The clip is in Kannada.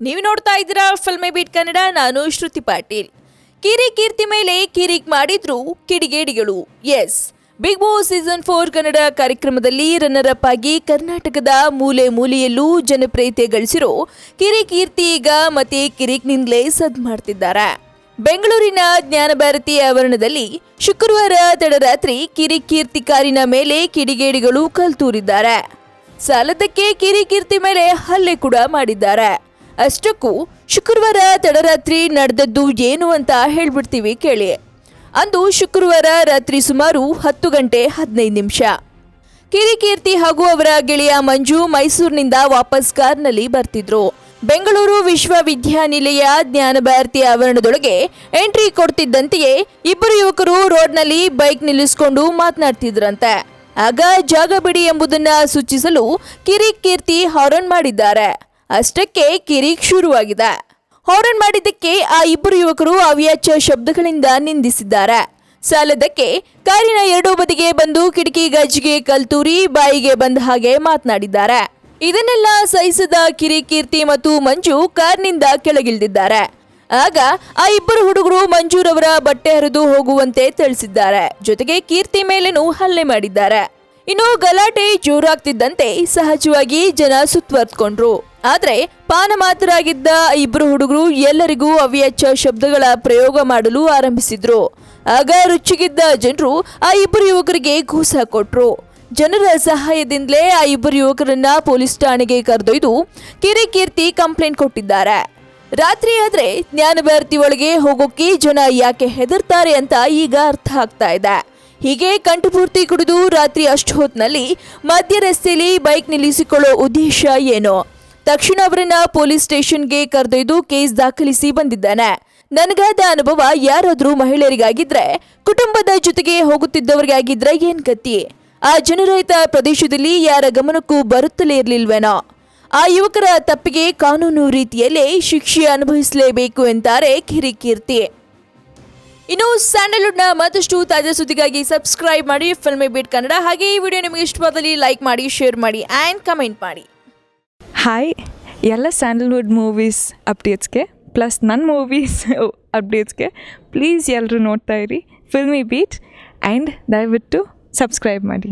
ನೀವು ನೋಡ್ತಾ ಇದ್ದೀರಾ ಫಿಲ್ಮಿ ಬೀಟ್ ಕನ್ನಡ. ನಾನು ಶ್ರುತಿ ಪಾಟೀಲ್. ಕೀರ್ತಿ ಮೇಲೆ ಕಿರಿಕ್ ಮಾಡಿದ್ರು ಕಿಡಿಗೇಡಿಗಳು. Yes, Bigg Boss season 4 Kannada ಕಾರ್ಯಕ್ರಮದಲ್ಲಿ ರನ್ನರ್ ಅಪ್ ಆಗಿ ಕರ್ನಾಟಕದ ಮೂಲೆ ಮೂಲೆಯಲ್ಲೂ ಜನಪ್ರಿಯತೆ ಗಳಿಸಿರೋ ಕೀರ್ತಿ ಈಗ ಮತ್ತೆ ಕಿರಿಕ್ನಿಂದಲೇ ಸದ್ ಮಾಡ್ತಿದ್ದಾರೆ. ಬೆಂಗಳೂರಿನ ಜ್ಞಾನಭಾರತಿ ಆವರಣದಲ್ಲಿ ಶುಕ್ರವಾರ ತಡರಾತ್ರಿ ಕೀರ್ತಿ ಕಾರಿನ ಮೇಲೆ ಕಿಡಿಗೇಡಿಗಳು ಕಲ್ತೂರಿದ್ದಾರೆ. ಸಾಲದಕ್ಕೆ ಕೀರ್ತಿ ಮೇಲೆ ಹಲ್ಲೆ ಕೂಡ ಮಾಡಿದ್ದಾರೆ. ಅಷ್ಟಕ್ಕೂ ಶುಕ್ರವಾರ ತಡರಾತ್ರಿ ನಡೆದದ್ದು ಏನು ಅಂತ ಹೇಳ್ಬಿಡ್ತೀವಿ ಕೇಳಿ. ಅಂದು ಶುಕ್ರವಾರ ರಾತ್ರಿ ಸುಮಾರು 10:15 ಕೀರ್ತಿ ಹಾಗೂ ಅವರ ಗೆಳೆಯ ಮಂಜು ಮೈಸೂರಿನಿಂದ ವಾಪಸ್ ಕಾರ್ನಲ್ಲಿ ಬರ್ತಿದ್ರು. ಬೆಂಗಳೂರು ವಿಶ್ವವಿದ್ಯಾನಿಲಯ ಜ್ಞಾನಭಾರತಿ ಆವರಣದೊಳಗೆ ಎಂಟ್ರಿ ಕೊಡ್ತಿದ್ದಂತೆಯೇ ಇಬ್ಬರು ಯುವಕರು ರೋಡ್ನಲ್ಲಿ ಬೈಕ್ ನಿಲ್ಲಿಸಿಕೊಂಡು ಮಾತನಾಡ್ತಿದ್ರಂತೆ. ಆಗ ಜಾಗ ಬಿಡಿ ಎಂಬುದನ್ನ ಸೂಚಿಸಲು ಕೀರ್ತಿ ಹಾರನ್ ಮಾಡಿದ್ದಾರೆ. ಅಷ್ಟಕ್ಕೆ ಕಿರಿಕ್ ಶುರುವಾಗಿದೆ. ಹಾರನ್ ಮಾಡಿದ್ದಕ್ಕೆ ಆ ಇಬ್ಬರು ಯುವಕರು ಅವ್ಯಾಚ್ಯ ಶಬ್ದಗಳಿಂದ ನಿಂದಿಸಿದ್ದಾರೆ. ಸಾಲದಕ್ಕೆ ಕಾರಿನ ಎರಡೂ ಬದಿಗೆ ಬಂದು ಕಿಟಕಿ ಗಾಜಿಗೆ ಕಲ್ತೂರಿ ಬಾಯಿಗೆ ಬಂದ ಹಾಗೆ ಮಾತನಾಡಿದ್ದಾರೆ. ಇದನ್ನೆಲ್ಲ ಸಹಿಸದ ಕೀರ್ತಿ ಮತ್ತು ಮಂಜು ಕಾರ್ನಿಂದ ಕೆಳಗಿಳಿದಿದ್ದಾರೆ. ಆಗ ಆ ಇಬ್ಬರು ಹುಡುಗರು ಮಂಜೂರವರ ಬಟ್ಟೆ ಹರಿದು ಹೋಗುವಂತೆ ತಿಳಿಸಿದ್ದಾರೆ. ಜೊತೆಗೆ ಕೀರ್ತಿ ಮೇಲೇನೂ ಹಲ್ಲೆ ಮಾಡಿದ್ದಾರೆ. ಇನ್ನು ಗಲಾಟೆ ಜೋರಾಗ್ತಿದ್ದಂತೆ ಸಹಜವಾಗಿ ಜನ ಸುತ್ತುವರ್ದ್ಕೊಂಡ್ರು. ಆದ್ರೆ ಪಾನಮಾತರಾಗಿದ್ದ ಇಬ್ಬರು ಹುಡುಗರು ಎಲ್ಲರಿಗೂ ಅವ್ಯಾಚ್ಯ ಶಬ್ದಗಳ ಪ್ರಯೋಗ ಮಾಡಲು ಆರಂಭಿಸಿದ್ರು. ಆಗ ರುಚಿಗಿದ್ದ ಜನರು ಆ ಇಬ್ಬರು ಯುವಕರಿಗೆ ಘೂಸ ಕೊಟ್ರು. ಜನರ ಸಹಾಯದಿಂದಲೇ ಆ ಇಬ್ಬರು ಯುವಕರನ್ನ ಪೊಲೀಸ್ ಠಾಣೆಗೆ ಕರೆದೊಯ್ದು ಕೀರ್ತಿ ಕಂಪ್ಲೇಂಟ್ ಕೊಟ್ಟಿದ್ದಾರೆ. ರಾತ್ರಿ ಆದ್ರೆ ಜ್ಞಾನಭಾರತಿ ಒಳಗೆ ಹೋಗೋಕೆ ಜನ ಯಾಕೆ ಹೆದರ್ತಾರೆ ಅಂತ ಈಗ ಅರ್ಥ ಆಗ್ತಾ ಇದೆ. ಹೀಗೆ ಕಂಠಪೂರ್ತಿ ಕುಡಿದು ರಾತ್ರಿ ಅಷ್ಟು ಹೊತ್ತಿನಲ್ಲಿ ಮಧ್ಯ ರಸ್ತೆಯಲ್ಲಿ ಬೈಕ್ ನಿಲ್ಲಿಸಿಕೊಳ್ಳೋ ಉದ್ದೇಶ ಏನು? ತಕ್ಷಣ ಅವರನ್ನ ಪೊಲೀಸ್ ಸ್ಟೇಷನ್ಗೆ ಕರೆದೊಯ್ದು ಕೇಸ್ ದಾಖಲಿಸಿ ಬಂದಿದ್ದಾನೆ. ನನಗಾದ ಅನುಭವ ಯಾರಾದ್ರೂ ಮಹಿಳೆಯರಿಗಾಗಿದ್ರೆ, ಕುಟುಂಬದ ಜೊತೆಗೆ ಹೋಗುತ್ತಿದ್ದವರಿಗಾಗಿದ್ರೆ ಏನ್ ಗತಿ? ಆ ಜನರಹಿತ ಪ್ರದೇಶದಲ್ಲಿ ಯಾರ ಗಮನಕ್ಕೂ ಬರುತ್ತಲೇ ಇರ್ಲಿಲ್ವೇನೋ? ಆ ಯುವಕರ ತಪ್ಪಿಗೆ ಕಾನೂನು ರೀತಿಯಲ್ಲೇ ಶಿಕ್ಷೆ ಅನುಭವಿಸಲೇಬೇಕು ಎಂತಾರೆ ಕೀರ್ತಿ. ಇನ್ನು ಸ್ಯಾಂಡಲ್ವುಡ್ನ ಮತ್ತಷ್ಟು ತಾಜಾ ಸುದ್ದಿಗಾಗಿ ಸಬ್ಸ್ಕ್ರೈಬ್ ಮಾಡಿ ಫಿಲ್ಮಿ ಬೀಟ್ ಕನ್ನಡ. ಹಾಗೆ ಈ ವಿಡಿಯೋ ನಿಮಗೆ ಇಷ್ಟವಾದಲ್ಲಿ ಲೈಕ್ ಮಾಡಿ, ಶೇರ್ ಮಾಡಿ ಆ್ಯಂಡ್ ಕಮೆಂಟ್ ಮಾಡಿ. ಹಾಯ್, ಎಲ್ಲ ಸ್ಯಾಂಡಲ್ವುಡ್ ಮೂವೀಸ್ ಅಪ್ಡೇಟ್ಸ್ಗೆ ಪ್ಲಸ್ ನನ್ನ ಮೂವೀಸ್ ಅಪ್ಡೇಟ್ಸ್ಗೆ ಪ್ಲೀಸ್ ಎಲ್ಲರೂ ನೋಡ್ತಾ ಇರಿ ಫಿಲ್ಮಿ ಬೀಟ್ ಆ್ಯಂಡ್ ದಯವಿಟ್ಟು ಸಬ್ಸ್ಕ್ರೈಬ್ ಮಾಡಿ.